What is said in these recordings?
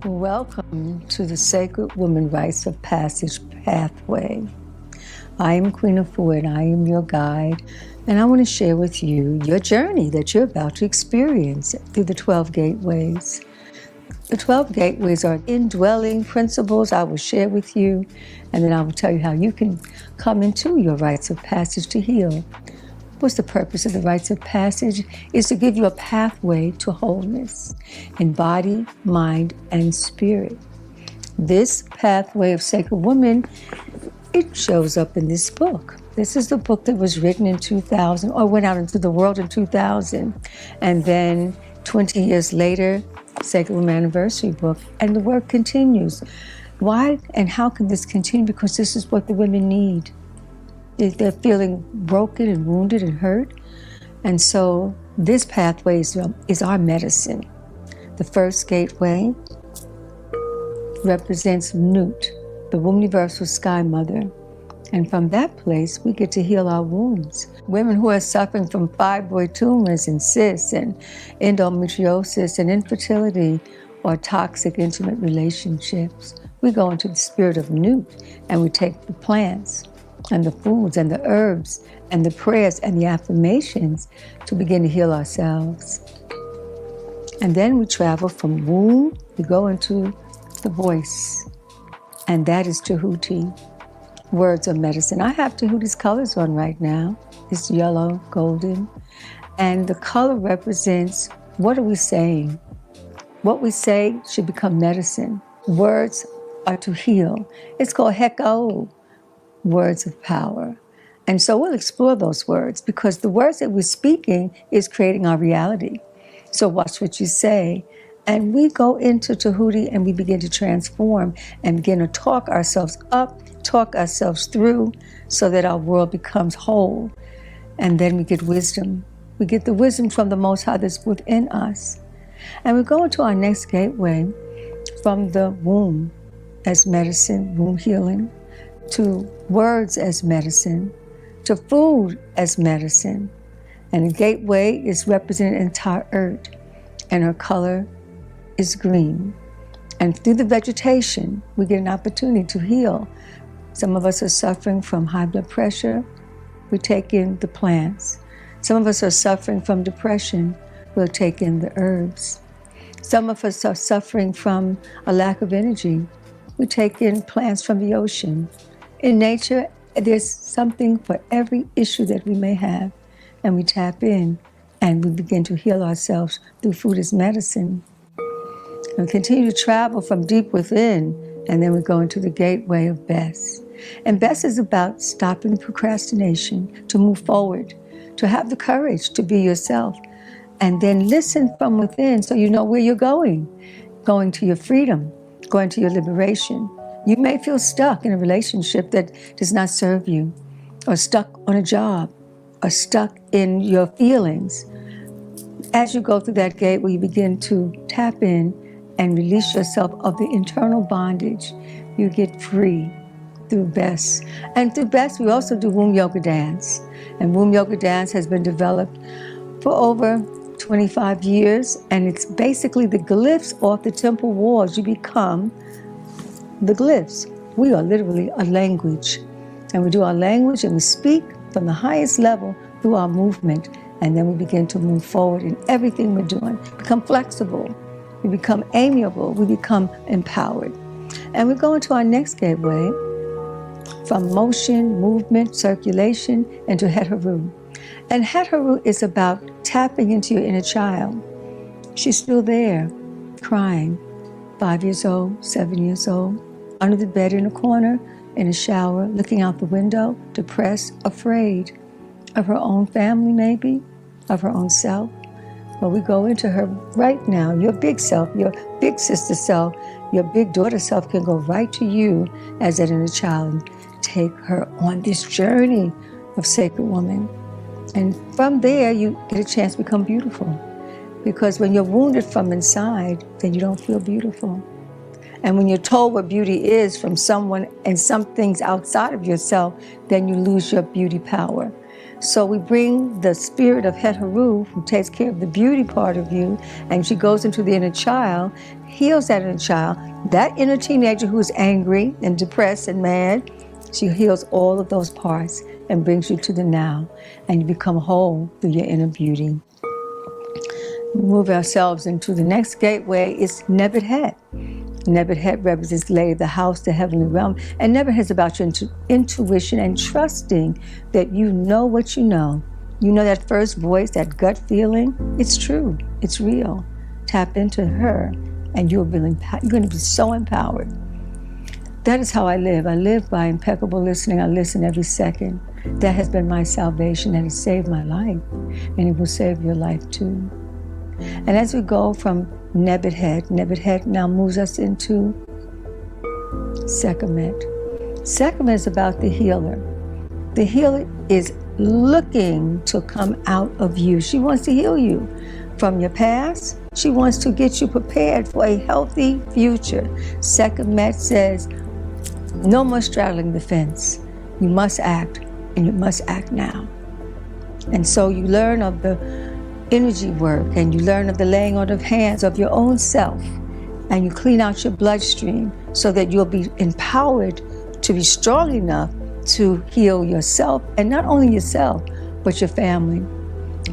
Welcome to the Sacred Woman Rites of Passage Pathway. I am Queen Afua and I am your guide, and I want to share with you your journey that you're about to experience through the 12 gateways. The 12 gateways are indwelling principles I will share with you, and then I will tell you how you can come into your rites of passage to heal. What's the purpose of the rites of passage? Is to give you a pathway to wholeness in body, mind, and spirit. This pathway of Sacred Woman, it shows up in this book. This is the book that was written in 2000, or went out into the world in 2000. And then 20 years later, Sacred Woman Anniversary book, and the work continues. Why and how can this continue? Because this is what the women need. They're feeling broken and wounded and hurt. And so this pathway is our medicine. The first gateway represents Newt, the womb universal sky mother. And from that place, we get to heal our wounds. Women who are suffering from fibroid tumors and cysts and endometriosis and infertility or toxic intimate relationships, we go into the spirit of Newt and we take the plants and the foods and the herbs and the prayers and the affirmations to begin to heal ourselves. And then we travel from womb, we go into the voice, and that is Tahudi, words of medicine. I have Tahudi's colors on right now. It's yellow, golden, and the color represents what are we saying? What we say should become medicine. Words are to heal. It's called Heko, words of power. And so we'll explore those words because the words that we're speaking is creating our reality. So watch what you say. And we go into Tahudi and we begin to transform and begin to talk ourselves up, talk ourselves through so that our world becomes whole. And then we get wisdom. We get the wisdom from the Most High that's within us. And we go into our next gateway from the womb as medicine, womb healing, to words as medicine, to food as medicine. And the gateway is representing entire earth, and her color is green. And through the vegetation, we get an opportunity to heal. Some of us are suffering from high blood pressure. We take in the plants. Some of us are suffering from depression. We'll take in the herbs. Some of us are suffering from a lack of energy. We take in plants from the ocean. In nature, there's something for every issue that we may have, and we tap in and we begin to heal ourselves through food as medicine. And we continue to travel from deep within, and then we go into the gateway of Bast. And Bast is about stopping procrastination, to move forward, to have the courage to be yourself, and then listen from within so you know where you're going to your freedom, going to your liberation. You may feel stuck in a relationship that does not serve you, or stuck on a job, or stuck in your feelings. As you go through that gateway, you begin to tap in and release yourself of the internal bondage. You get free through Bast. And through Bast, we also do womb yoga dance. And womb yoga dance has been developed for over 25 years, and it's basically the glyphs off the temple walls. You become the glyphs. We are literally a language, and we do our language and we speak from the highest level through our movement, and then we begin to move forward in everything we're doing. Become flexible, we become amiable, we become empowered. And we go into our next gateway from motion, movement, circulation into Hataru. And Hataru is about tapping into your inner child. She's still there, crying, 5 years old, 7 years old, under the bed in a corner, in a shower, looking out the window, depressed, afraid of her own family maybe, of her own self. Well, we go into her right now. Your big self, your big sister self, your big daughter self can go right to you as that inner child and take her on this journey of Sacred Woman. And from there, you get a chance to become beautiful. Because when you're wounded from inside, then you don't feel beautiful. And when you're told what beauty is from someone and some things outside of yourself, then you lose your beauty power. So we bring the spirit of Hataru, who takes care of the beauty part of you, and she goes into the inner child, heals that inner child. That inner teenager who's angry and depressed and mad, she heals all of those parts and brings you to the now, and you become whole through your inner beauty. We move ourselves into the next gateway is Nebethet. Nebethet represents the lady of the house, the heavenly realm, and Nebethet is about your intuition and trusting that you know what you know. You know that first voice, that gut feeling, it's true, it's real. Tap into her and you're going to be so empowered. That is how I live. I live by impeccable listening. I listen every second. That has been my salvation, and it saved my life, and it will save your life too. And as we go from Nebethet now moves us into Sekhmet. Sekhmet is about the healer. The healer is looking to come out of you. She wants to heal you from your past. She wants to get you prepared for a healthy future. Sekhmet says, no more straddling the fence. You must act, and you must act now. And so you learn of the energy work, and you learn of the laying on of hands of your own self, and you clean out your bloodstream so that you'll be empowered to be strong enough to heal yourself, and not only yourself, but your family.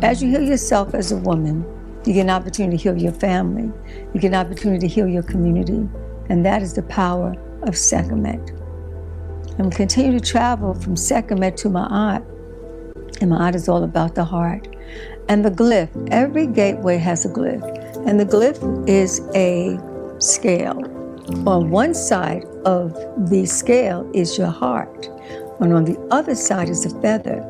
As you heal yourself as a woman, you get an opportunity to heal your family. You get an opportunity to heal your community, and that is the power of Sekhmet. And we continue to travel from Sekhmet to Ma'at, and Ma'at is all about the heart. And the glyph, every gateway has a glyph, and the glyph is a scale. On one side of the scale is your heart, and on the other side is a feather,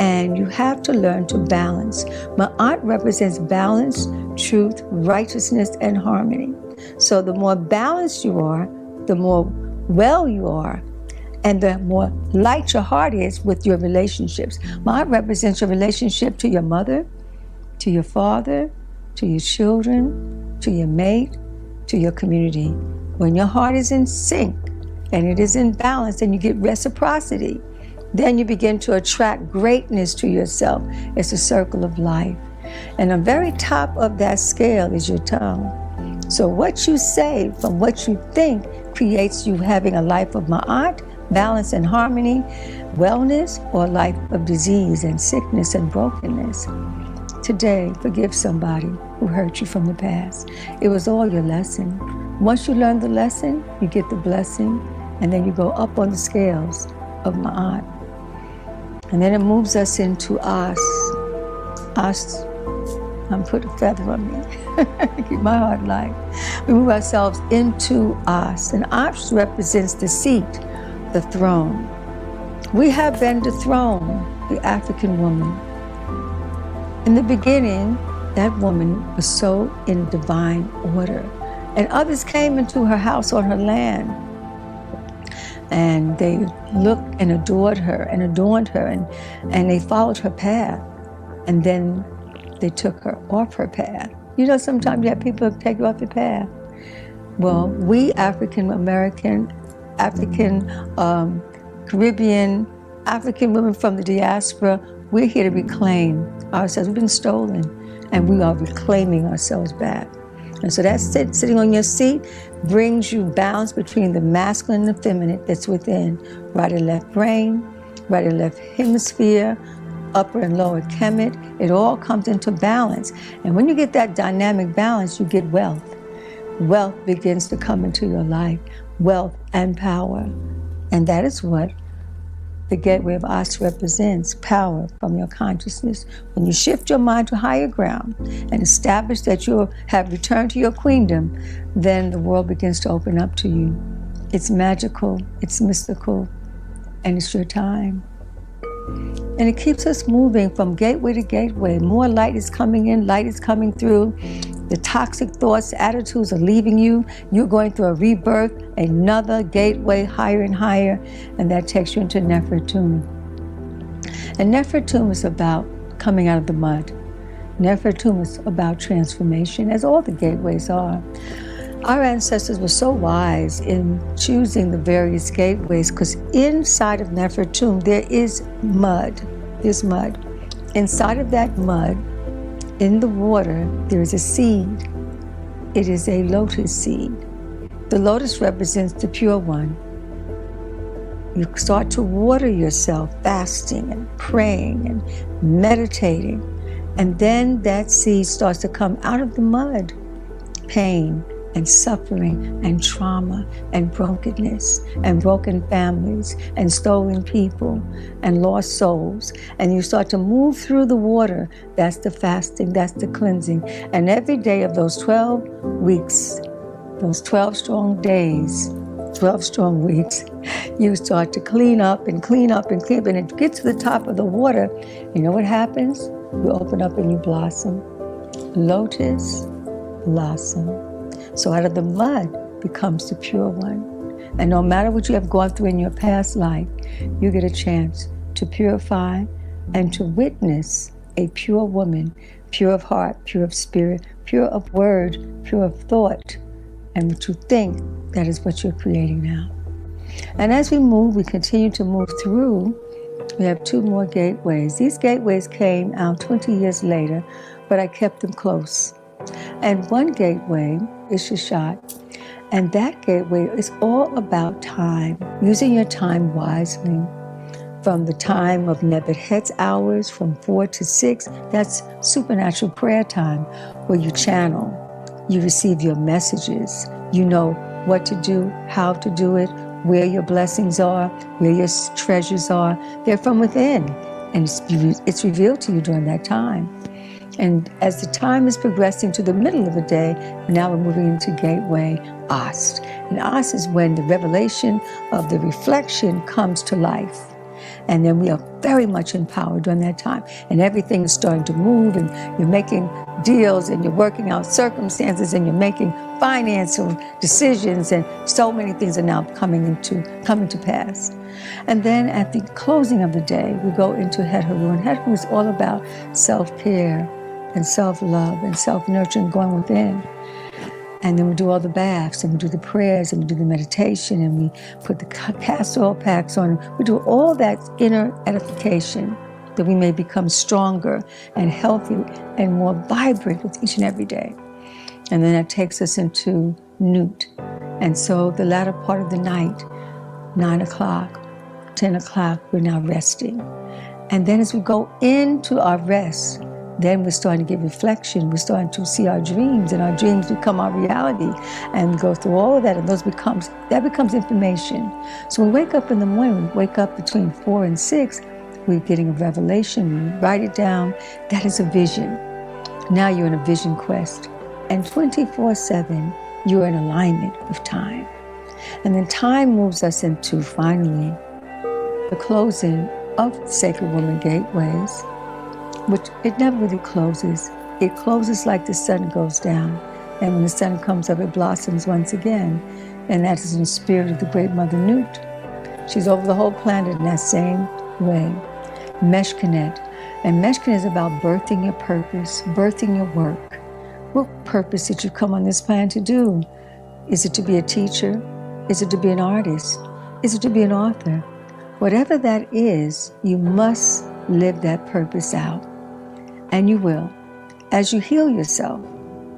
and you have to learn to balance. Ma'at represents balance, truth, righteousness, and harmony. So the more balanced you are, the more well you are, and the more light your heart is with your relationships. Ma'at represents your relationship to your mother, to your father, to your children, to your mate, to your community. When your heart is in sync and it is in balance and you get reciprocity, then you begin to attract greatness to yourself. It's a circle of life. And the very top of that scale is your tongue. So what you say from what you think creates you having a life of Ma'at, balance and harmony, wellness, or a life of disease and sickness and brokenness. Today, forgive somebody who hurt you from the past. It was all your lesson. Once you learn the lesson, you get the blessing, and then you go up on the scales of Ma'at. And then it moves us into As. As, I'm putting a feather on me. Keep my heart light. We move ourselves into As, and As represents the seat, the throne. We have been dethroned, the African woman. In the beginning, that woman was so in divine order, and others came into her house on her land, and they looked and adored her and adorned her, and they followed her path, and then they took her off her path. You know, sometimes you have people take you off your path. Well, we African American, African Caribbean, African women from the diaspora, we're here to reclaim ourselves. We've been stolen, and we are reclaiming ourselves back. And so that sitting on your seat brings you balance between the masculine and the feminine that's within. Right and left brain, right and left hemisphere, upper and lower Kemet. It all comes into balance. And when you get that dynamic balance, you get wealth. Wealth begins to come into your life, wealth and power. And that is what the gateway of As represents, power from your consciousness. When you shift your mind to higher ground and establish that you have returned to your queendom, then the world begins to open up to you. It's magical, it's mystical, and it's your time. And it keeps us moving from gateway to gateway. More light is coming in, light is coming through. The toxic thoughts, attitudes are leaving you. You're going through a rebirth, another gateway higher and higher, and that takes you into Nefertum. And Nefertum is about coming out of the mud. Nefertum is about transformation, as all the gateways are. Our ancestors were so wise in choosing the various gateways because inside of Nefertum there is mud. There's mud. Inside of that mud, in the water, there is a seed. It is a lotus seed. The lotus represents the pure one. You start to water yourself, fasting and praying and meditating. And then that seed starts to come out of the mud. Pain and suffering and trauma and brokenness and broken families and stolen people and lost souls. And you start to move through the water. That's the fasting, that's the cleansing. And every day of those 12 weeks, those 12 strong days, 12 strong weeks, you start to clean up and clean up and clean up. And it gets to the top of the water. You know what happens? You open up and you blossom. Lotus blossom. So out of the mud becomes the pure one. And no matter what you have gone through in your past life, you get a chance to purify and to witness a pure woman, pure of heart, pure of spirit, pure of word, pure of thought. And what you think, that is what you're creating now. And as we move, we continue to move through. We have 2 more gateways. These gateways came out 20 years later, but I kept them close. And one gateway is Shashat. And that gateway is all about time, using your time wisely. From the time of Nebethet's hours, from 4 to 6, that's supernatural prayer time, where you channel, you receive your messages, you know what to do, how to do it, where your blessings are, where your treasures are. They're from within, and it's revealed to you during that time. And as the time is progressing to the middle of the day, now we're moving into gateway Bast. And Bast is when the revelation of the reflection comes to life. And then we are very much empowered during that time. And everything is starting to move, and you're making deals, and you're working out circumstances, and you're making financial decisions, and so many things are now coming to pass. And then at the closing of the day, we go into Hataru. And Hataru is all about self-care and self-love and self-nurturing, going within. And then we do all the baths, and we do the prayers, and we do the meditation, and we put the castor oil packs on. We do all that inner edification that we may become stronger and healthy and more vibrant with each and every day. And then that takes us into Newt. And so the latter part of the night, 9 o'clock, 10 o'clock, we're now resting. And then as we go into our rest, then we're starting to get reflection. We're starting to see our dreams, and our dreams become our reality. And we go through all of that, and that becomes information. So we wake up in the morning, we wake up between 4 and 6, we're getting a revelation, we write it down. That is a vision. Now you're in a vision quest. And 24/7, you're in alignment with time. And then time moves us into, finally, the closing of Sacred Woman Gateways, which it never really closes. It closes like the sun goes down. And when the sun comes up, it blossoms once again. And that is in the spirit of the great mother Newt. She's over the whole planet in that same way. Meshkanet. And Meshkanet is about birthing your purpose, birthing your work. What purpose did you come on this planet to do? Is it to be a teacher? Is it to be an artist? Is it to be an author? Whatever that is, you must live that purpose out. And you will. As you heal yourself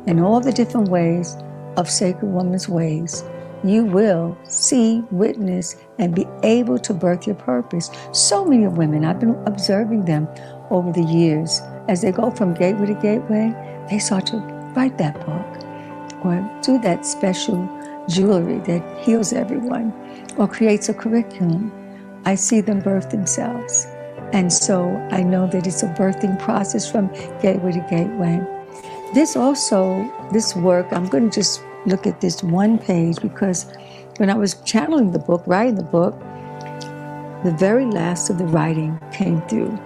in all the different ways of Sacred Woman's ways, you will see, witness, and be able to birth your purpose. So many women, I've been observing them over the years, as they go from gateway to gateway, they start to write that book or do that special jewelry that heals everyone or creates a curriculum. I see them birth themselves. And so I know that it's a birthing process from gateway to gateway. This work, I'm going to just look at this one page, because when I was channeling the book, writing the book, the very last of the writing came through,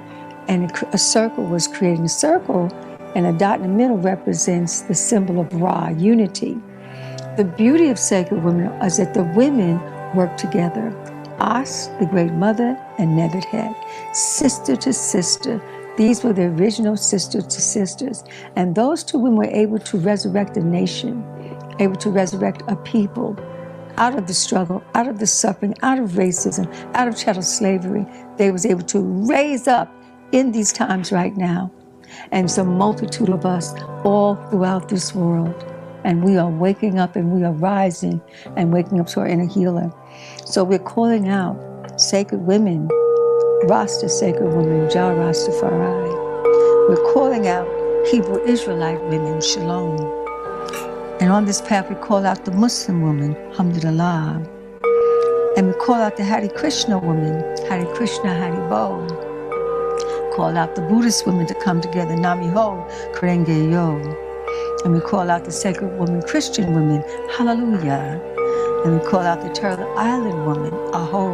and a circle was creating. A circle and a dot in the middle represents the symbol of Ra, unity. The beauty of Sacred Women is that the women work together. Us, the Great Mother, and Nebethet, sister to sister. These were the original sister to sisters. And those two women were able to resurrect a nation, able to resurrect a people out of the struggle, out of the suffering, out of racism, out of chattel slavery. They was able to raise up in these times right now. And it's a multitude of us all throughout this world. And we are waking up and we are rising and waking up to our inner healer. So we're calling out sacred women, Rasta sacred women, Jah Rastafari. We're calling out Hebrew Israelite women, Shalom. And on this path we call out the Muslim woman, Alhamdulillah. And we call out the Hare Krishna woman, Hare Krishna, Hare Bo. Call out the Buddhist women to come together, Namiho, Krenge Yo. And we call out the sacred woman, Christian women, Hallelujah. And we call out the Turtle Island woman, Aho.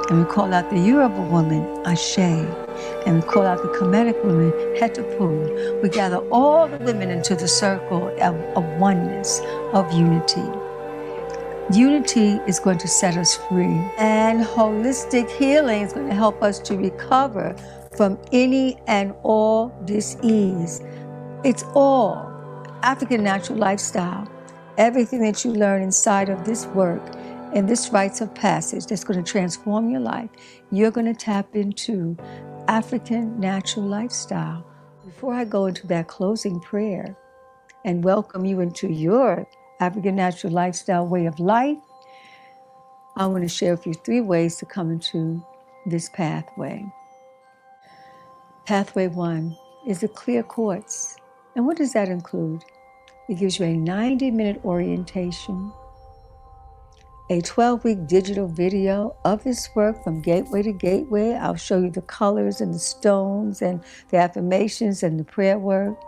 And we call out the Yoruba woman, Ashe. And we call out the Kemetic woman, Hetapu. We gather all the women into the circle of oneness, of unity. Unity is going to set us free. And holistic healing is going to help us to recover from any and all dis-ease. It's all African natural lifestyle. Everything that you learn inside of this work and this rites of passage that's going to transform your life, you're going to tap into African natural lifestyle. Before I go into that closing prayer and welcome you into your African natural lifestyle way of life, I want to share with you 3 ways to come into this pathway. Pathway 1 is the clear quartz. And what does that include? It gives you a 90-minute orientation, a 12-week digital video of this work from gateway to gateway. I'll show you the colors and the stones and the affirmations and the prayer work.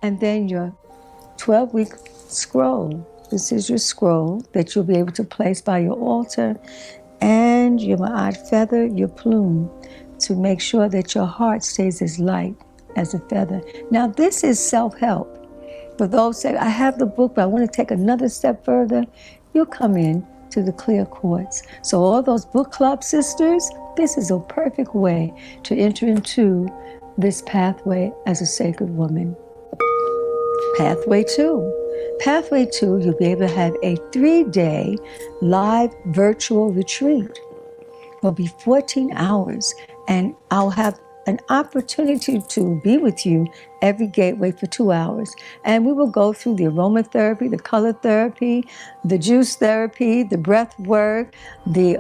And then your 12-week scroll. This is your scroll that you'll be able to place by your altar, and your ma'at feather, your plume, to make sure that your heart stays as light as a feather. Now, this is self-help. For those who say, I have the book, but I want to take another step further, you'll come in to the clear quartz. So all those book club sisters, this is a perfect way to enter into this pathway as a sacred woman. Pathway 2. Pathway 2, you'll be able to have a 3-day live virtual retreat. It'll be 14 hours, and I'll have an opportunity to be with you every gateway for 2 hours. And we will go through the aromatherapy, the color therapy, the juice therapy, the breath work, the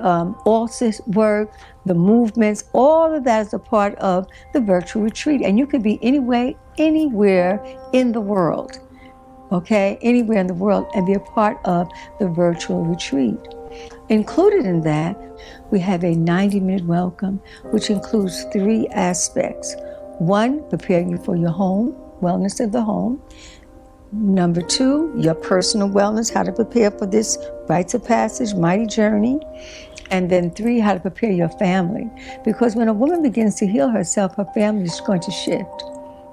Auset work, the movements. All of that is a part of the virtual retreat. And you could be anywhere in the world, okay? Anywhere in the world and be a part of the virtual retreat. Included in that, we have a 90-minute welcome, which includes 3 aspects. 1, preparing you for your home, wellness of the home. Number 2, your personal wellness, how to prepare for this rites of passage, mighty journey. And then 3, how to prepare your family. Because when a woman begins to heal herself, her family is going to shift.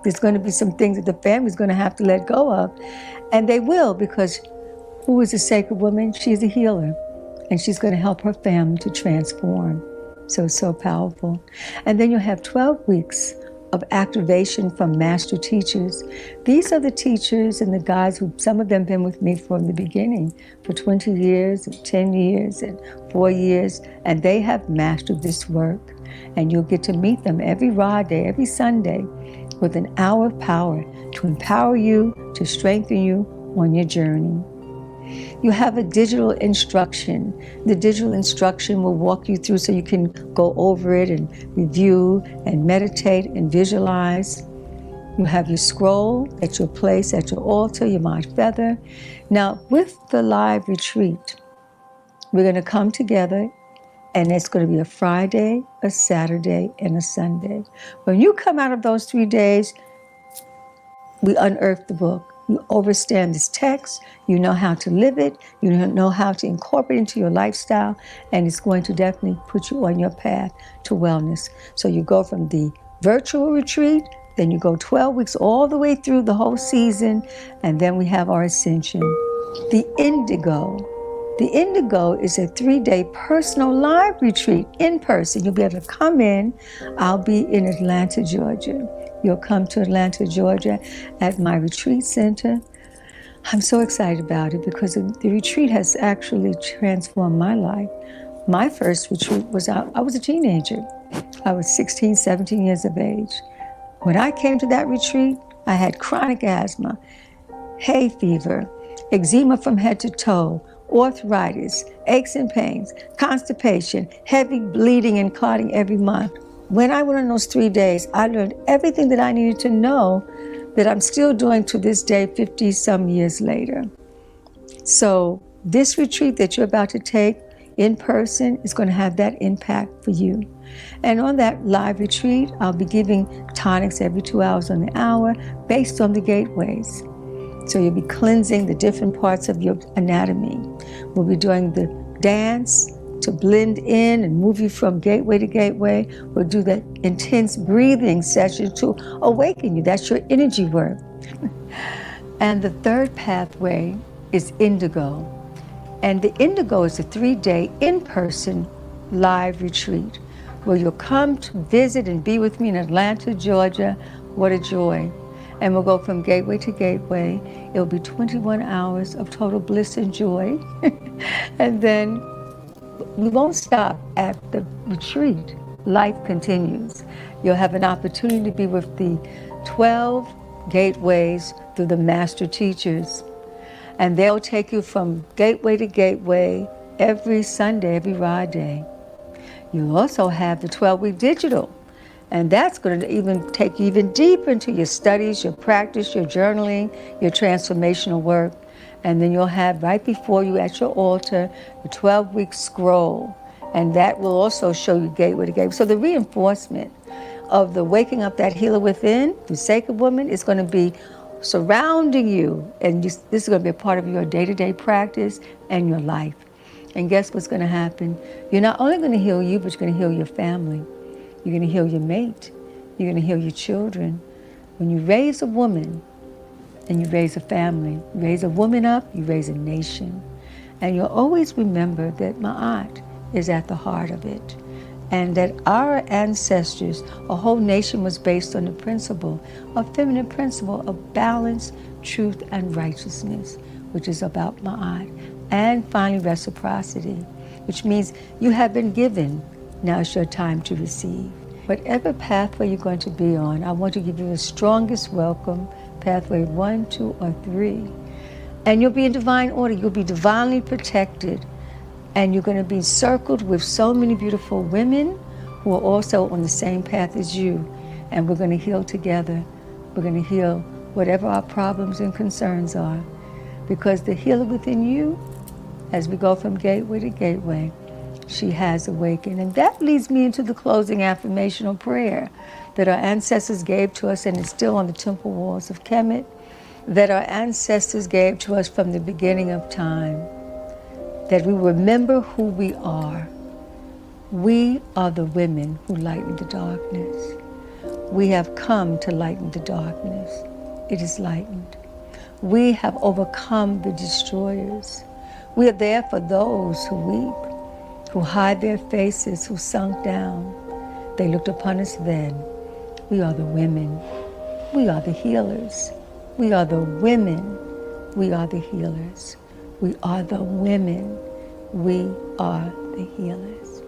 There's going to be some things that the family is going to have to let go of. And they will, because who is a sacred woman? She's a healer. And she's going to help her family to transform. So it's so powerful. And then you'll have 12 weeks of activation from master teachers. These are the teachers and the guys who, some of them have been with me from the beginning, for 20 years, and 10 years, and 4 years, and they have mastered this work. And you'll get to meet them every Ra day, every Sunday, with an hour of power to empower you, to strengthen you on your journey. You have a digital instruction. The digital instruction will walk you through so you can go over it and review and meditate and visualize. You have your scroll that you'll place at your altar, your ma'at feather. Now, with the live retreat, we're going to come together, and it's going to be a Friday, a Saturday, and a Sunday. When you come out of those 3 days, we unearth the book. You understand this text, you know how to live it, you know how to incorporate it into your lifestyle, and it's going to definitely put you on your path to wellness. So you go from the virtual retreat, then you go 12 weeks all the way through the whole season, and then we have our ascension. The Indigo. The Indigo is a 3-day personal live retreat in person. You'll be able to come in. I'll be in Atlanta, Georgia. You'll come to Atlanta, Georgia at my retreat center. I'm so excited about it because the retreat has actually transformed my life. My first retreat was I was a teenager. I was 16, 17 years of age. When I came to that retreat, I had chronic asthma, hay fever, eczema from head to toe, arthritis, aches and pains, constipation, heavy bleeding and clotting every month. When I went on those 3 days, I learned everything that I needed to know that I'm still doing to this day, 50 some years later. So this retreat that you're about to take in person is going to have that impact for you. And on that live retreat, I'll be giving tonics every 2 hours on the hour based on the gateways. So you'll be cleansing the different parts of your anatomy. We'll be doing the dance to blend in and move you from gateway to gateway. We'll do that intense breathing session to awaken you. That's your energy work. And the third pathway is indigo. And the indigo is a 3-day in-person live retreat where you'll come to visit and be with me in Atlanta, Georgia. What a joy. And we'll go from gateway to gateway. It'll be 21 hours of total bliss and joy. And then we won't stop at the retreat. Life continues. You'll have an opportunity to be with the 12 gateways through the master teachers. And they'll take you from gateway to gateway every Sunday, every Rod Day. You'll also have the 12-week digital. And that's going to even take you even deeper into your studies, your practice, your journaling, your transformational work. And then you'll have right before you at your altar the 12-week scroll. And that will also show you gateway to gateway. So the reinforcement of the waking up that healer within through Sacred Woman is going to be surrounding you. And this is going to be a part of your day-to-day practice and your life. And guess what's going to happen? You're not only going to heal you, but you're going to heal your family. You're going to heal your mate. You're going to heal your children. When you raise a woman and you raise a family, you raise a woman up, you raise a nation. And you'll always remember that Ma'at is at the heart of it. And that our ancestors, a whole nation was based on the principle, a feminine principle of balance, truth, and righteousness, which is about Ma'at. And finally, reciprocity, which means you have been given. Now it's your time to receive. Whatever pathway you're going to be on, I want to give you the strongest welcome, pathway 1, 2, or 3. And you'll be in divine order. You'll be divinely protected. And you're going to be circled with so many beautiful women who are also on the same path as you. And we're going to heal together. We're going to heal whatever our problems and concerns are. Because the healer within you, as we go from gateway to gateway, she has awakened. And that leads me into the closing affirmational prayer that our ancestors gave to us, and it's still on the temple walls of Kemet, that our ancestors gave to us from the beginning of time, that we remember who we are. We are the women who lighten the darkness. We have come to lighten the darkness. It is lightened. We have overcome the destroyers. We are there for those who weep, who hide their faces, who sunk down. They looked upon us then. We are the women. We are the healers. We are the women. We are the healers. We are the women. We are the healers.